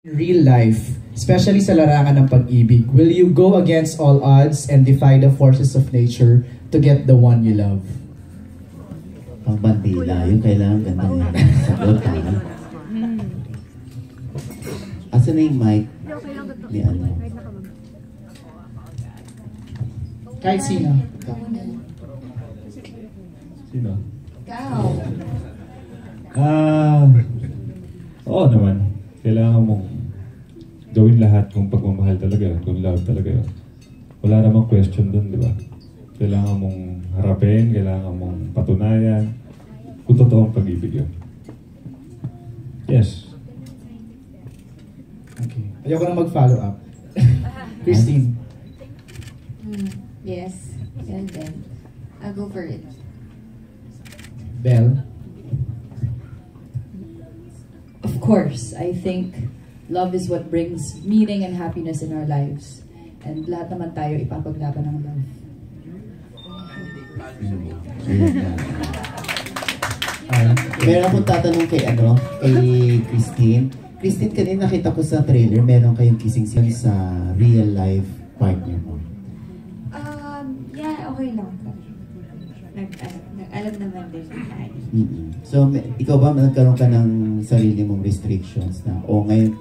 Real life, especially sa larangan ng pag-ibig, will you go against all odds and defy the forces of nature to get the one you love? Pang bandila, yung kailangan ganda yung sagot, ha? Asa na yung mic? Ni ano? Kahit sino. Sino? Ikaw. Oo naman. Kailangan mong gawin lahat kung pagmamahal talaga, kung love talaga yun. Wala namang question dun, di ba? Kailangan mong harapin, kailangan mong patunayan kung totoong pag-ibig yun. Yes. Okay. Ayoko na mag-follow up. Christine. Yes. And then, I'll go for it. Belle. Of course, I think love is what brings meaning and happiness in our lives. And lahat naman tayo ipapaglaban ng love. Meron akong tatanong kay Christine. Christine, kanina nakita ko sa trailer, meron kayong kissing scene sa real life partner mo. Yeah, okay lang. Alam naman din. So, ikaw ba nagkaroon ka ng sarili mong restrictions na, ngayon,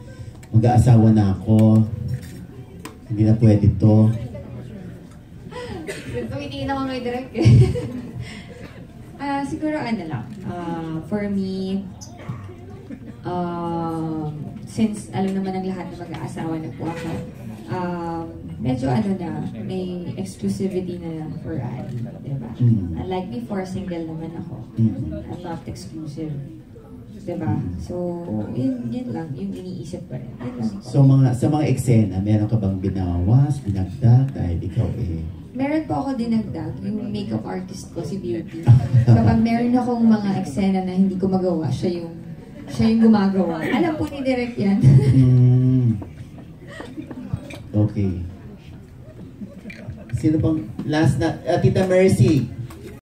mag-aasawa na ako, hindi na pwede to? Tumitingin ako ngay direct siguro ano lang, for me, since alam naman ng lahat na mag-aasawa na po ako, medyo ano na, may exclusivity na for Annie, diba? Unlike before, single naman ako. I'm not exclusive. Diba? So, yun lang, yung iniisip ko rin. So, sa mga eksena, meron ka bang binawas, binagdag, dahil ikaw meron po ako dinagdag, yung makeup artist ko, si Beauty. Kapag meron akong mga eksena na hindi ko magawa, siya yung gumagawa. Alam po ni Direk yan. Okay. Sino pang last na? Tita Mercy.